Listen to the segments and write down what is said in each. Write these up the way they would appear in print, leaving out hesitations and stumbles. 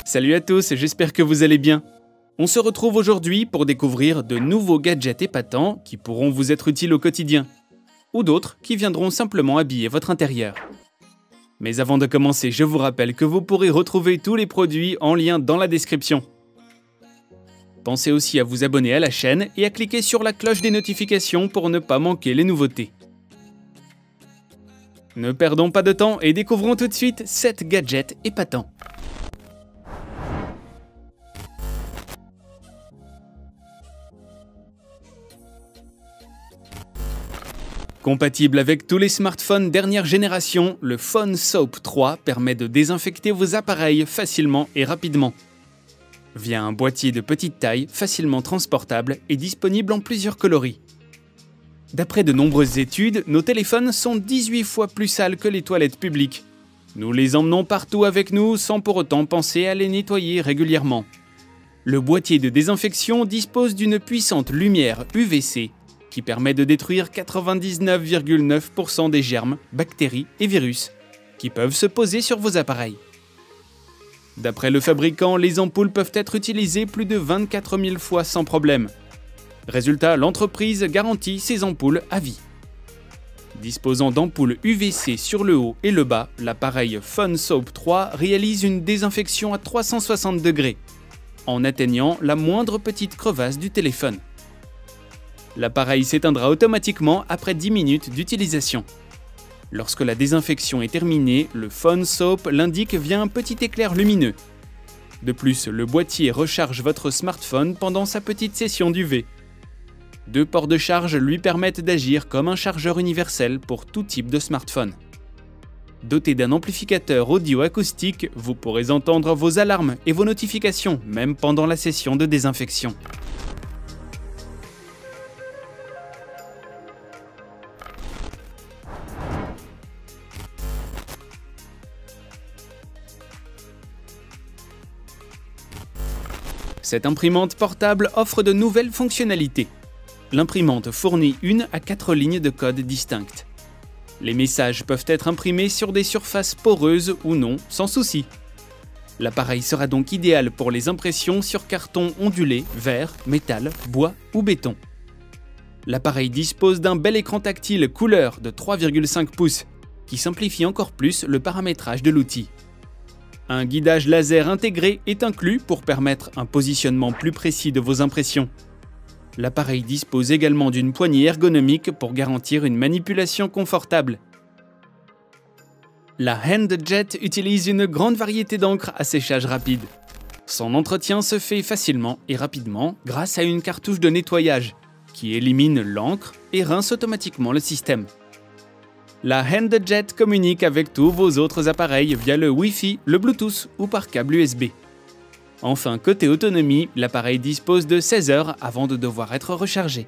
Salut à tous, j'espère que vous allez bien. On se retrouve aujourd'hui pour découvrir de nouveaux gadgets épatants qui pourront vous être utiles au quotidien, ou d'autres qui viendront simplement habiller votre intérieur. Mais avant de commencer, je vous rappelle que vous pourrez retrouver tous les produits en lien dans la description. Pensez aussi à vous abonner à la chaîne et à cliquer sur la cloche des notifications pour ne pas manquer les nouveautés. Ne perdons pas de temps et découvrons tout de suite 7 gadgets épatants. Compatible avec tous les smartphones dernière génération, le Phone Soap 3 permet de désinfecter vos appareils facilement et rapidement. Via un boîtier de petite taille, facilement transportable et disponible en plusieurs coloris. D'après de nombreuses études, nos téléphones sont 18 fois plus sales que les toilettes publiques. Nous les emmenons partout avec nous sans pour autant penser à les nettoyer régulièrement. Le boîtier de désinfection dispose d'une puissante lumière UVC qui permet de détruire 99,9% des germes, bactéries et virus qui peuvent se poser sur vos appareils. D'après le fabricant, les ampoules peuvent être utilisées plus de 24 000 fois sans problème. Résultat, l'entreprise garantit ces ampoules à vie. Disposant d'ampoules UVC sur le haut et le bas, l'appareil Phone Soap 3 réalise une désinfection à 360 degrés, en atteignant la moindre petite crevasse du téléphone. L'appareil s'éteindra automatiquement après 10 minutes d'utilisation. Lorsque la désinfection est terminée, le Phone Soap l'indique via un petit éclair lumineux. De plus, le boîtier recharge votre smartphone pendant sa petite session d'UV. 2 ports de charge lui permettent d'agir comme un chargeur universel pour tout type de smartphone. Doté d'un amplificateur audio-acoustique, vous pourrez entendre vos alarmes et vos notifications, même pendant la session de désinfection. Cette imprimante portable offre de nouvelles fonctionnalités. L'imprimante fournit 1 à 4 lignes de code distinctes. Les messages peuvent être imprimés sur des surfaces poreuses ou non, sans souci. L'appareil sera donc idéal pour les impressions sur carton ondulé, verre, métal, bois ou béton. L'appareil dispose d'un bel écran tactile couleur de 3,5 pouces, qui simplifie encore plus le paramétrage de l'outil. Un guidage laser intégré est inclus pour permettre un positionnement plus précis de vos impressions. L'appareil dispose également d'une poignée ergonomique pour garantir une manipulation confortable. La HandJet utilise une grande variété d'encre à séchage rapide. Son entretien se fait facilement et rapidement grâce à une cartouche de nettoyage qui élimine l'encre et rince automatiquement le système. La HandJet communique avec tous vos autres appareils via le Wi-Fi, le Bluetooth ou par câble USB. Enfin, côté autonomie, l'appareil dispose de 16 heures avant de devoir être rechargé.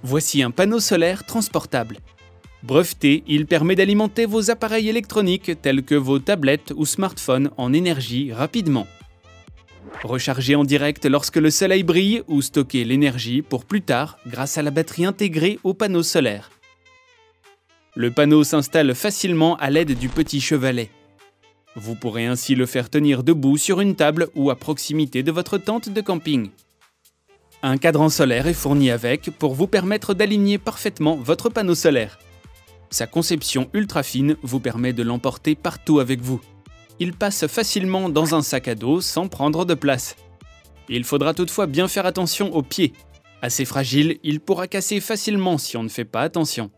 Voici un panneau solaire transportable. Breveté, il permet d'alimenter vos appareils électroniques tels que vos tablettes ou smartphones en énergie rapidement. Recharger en direct lorsque le soleil brille ou stocker l'énergie pour plus tard grâce à la batterie intégrée au panneau solaire. Le panneau s'installe facilement à l'aide du petit chevalet. Vous pourrez ainsi le faire tenir debout sur une table ou à proximité de votre tente de camping. Un cadran solaire est fourni avec pour vous permettre d'aligner parfaitement votre panneau solaire. Sa conception ultra fine vous permet de l'emporter partout avec vous. Il passe facilement dans un sac à dos sans prendre de place. Il faudra toutefois bien faire attention aux pieds. Assez fragile, il pourra casser facilement si on ne fait pas attention.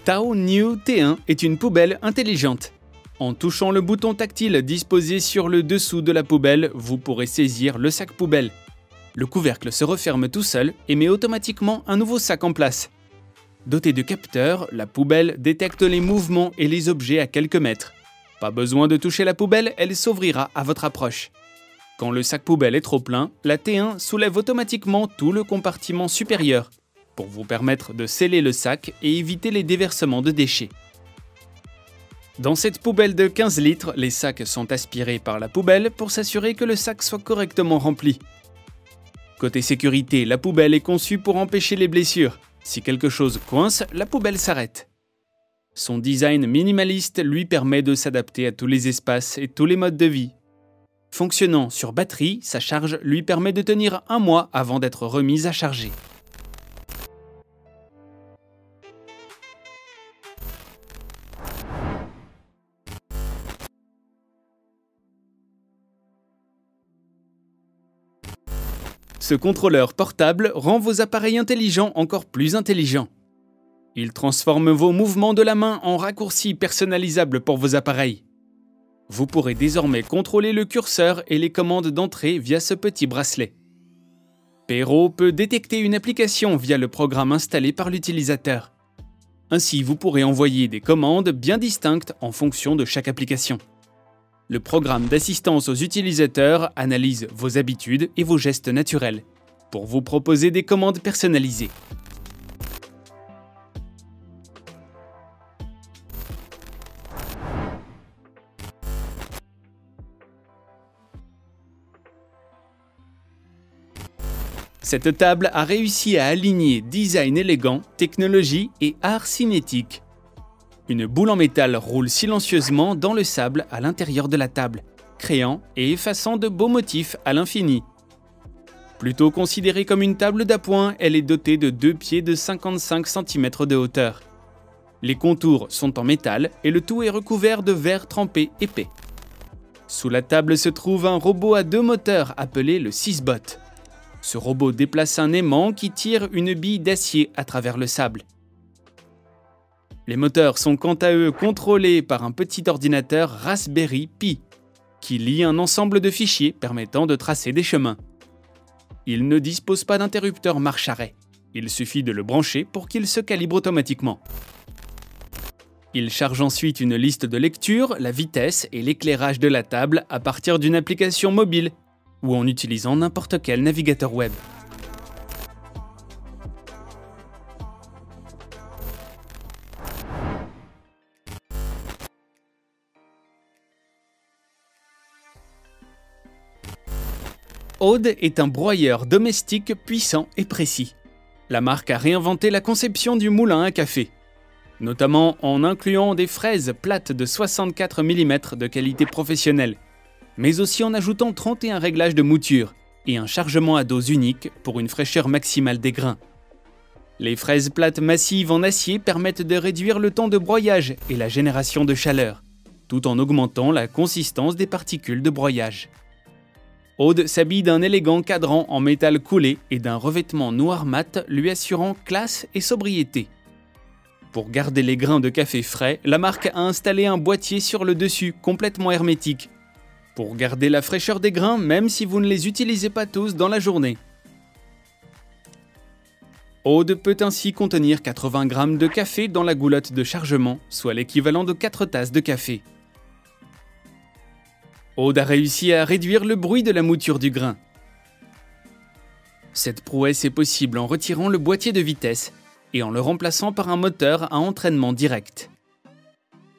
Tao New T1 est une poubelle intelligente. En touchant le bouton tactile disposé sur le dessous de la poubelle, vous pourrez saisir le sac poubelle. Le couvercle se referme tout seul et met automatiquement un nouveau sac en place. Dotée de capteurs, la poubelle détecte les mouvements et les objets à quelques mètres. Pas besoin de toucher la poubelle, elle s'ouvrira à votre approche. Quand le sac poubelle est trop plein, la T1 soulève automatiquement tout le compartiment supérieur pour vous permettre de sceller le sac et éviter les déversements de déchets. Dans cette poubelle de 15 litres, les sacs sont aspirés par la poubelle pour s'assurer que le sac soit correctement rempli. Côté sécurité, la poubelle est conçue pour empêcher les blessures. Si quelque chose coince, la poubelle s'arrête. Son design minimaliste lui permet de s'adapter à tous les espaces et tous les modes de vie. Fonctionnant sur batterie, sa charge lui permet de tenir 1 mois avant d'être remise à charger. Ce contrôleur portable rend vos appareils intelligents encore plus intelligents. Il transforme vos mouvements de la main en raccourcis personnalisables pour vos appareils. Vous pourrez désormais contrôler le curseur et les commandes d'entrée via ce petit bracelet. Pero peut détecter une application via le programme installé par l'utilisateur. Ainsi, vous pourrez envoyer des commandes bien distinctes en fonction de chaque application. Le programme d'assistance aux utilisateurs analyse vos habitudes et vos gestes naturels pour vous proposer des commandes personnalisées. Cette table a réussi à aligner design élégant, technologie et art cinétique. Une boule en métal roule silencieusement dans le sable à l'intérieur de la table, créant et effaçant de beaux motifs à l'infini. Plutôt considérée comme une table d'appoint, elle est dotée de 2 pieds de 55 cm de hauteur. Les contours sont en métal et le tout est recouvert de verre trempé épais. Sous la table se trouve un robot à 2 moteurs appelé le 6-bot. Ce robot déplace un aimant qui tire une bille d'acier à travers le sable. Les moteurs sont quant à eux contrôlés par un petit ordinateur Raspberry Pi, qui lie un ensemble de fichiers permettant de tracer des chemins. Il ne dispose pas d'interrupteur marche-arrêt. Il suffit de le brancher pour qu'il se calibre automatiquement. Il charge ensuite une liste de lecture, la vitesse et l'éclairage de la table à partir d'une application mobile ou en utilisant n'importe quel navigateur web. Aude est un broyeur domestique puissant et précis. La marque a réinventé la conception du moulin à café, notamment en incluant des fraises plates de 64 mm de qualité professionnelle, mais aussi en ajoutant 31 réglages de mouture et un chargement à dose unique pour une fraîcheur maximale des grains. Les fraises plates massives en acier permettent de réduire le temps de broyage et la génération de chaleur, tout en augmentant la consistance des particules de broyage. Aude s'habille d'un élégant cadran en métal coulé et d'un revêtement noir mat lui assurant classe et sobriété. Pour garder les grains de café frais, la marque a installé un boîtier sur le dessus complètement hermétique, pour garder la fraîcheur des grains même si vous ne les utilisez pas tous dans la journée. Aude peut ainsi contenir 80 g de café dans la goulotte de chargement, soit l'équivalent de 4 tasses de café. Aude a réussi à réduire le bruit de la mouture du grain. Cette prouesse est possible en retirant le boîtier de vitesse et en le remplaçant par un moteur à entraînement direct.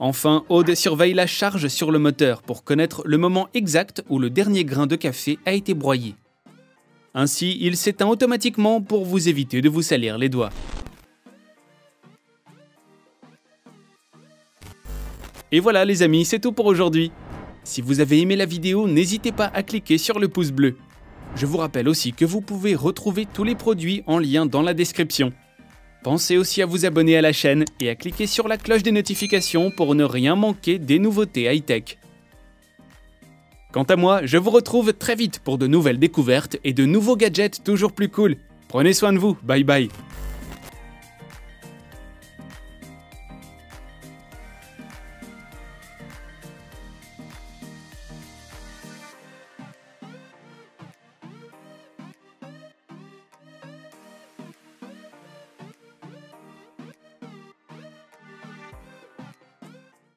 Enfin, Aude surveille la charge sur le moteur pour connaître le moment exact où le dernier grain de café a été broyé. Ainsi, il s'éteint automatiquement pour vous éviter de vous salir les doigts. Et voilà les amis, c'est tout pour aujourd'hui. Si vous avez aimé la vidéo, n'hésitez pas à cliquer sur le pouce bleu. Je vous rappelle aussi que vous pouvez retrouver tous les produits en lien dans la description. Pensez aussi à vous abonner à la chaîne et à cliquer sur la cloche des notifications pour ne rien manquer des nouveautés high-tech. Quant à moi, je vous retrouve très vite pour de nouvelles découvertes et de nouveaux gadgets toujours plus cool. Prenez soin de vous, bye bye.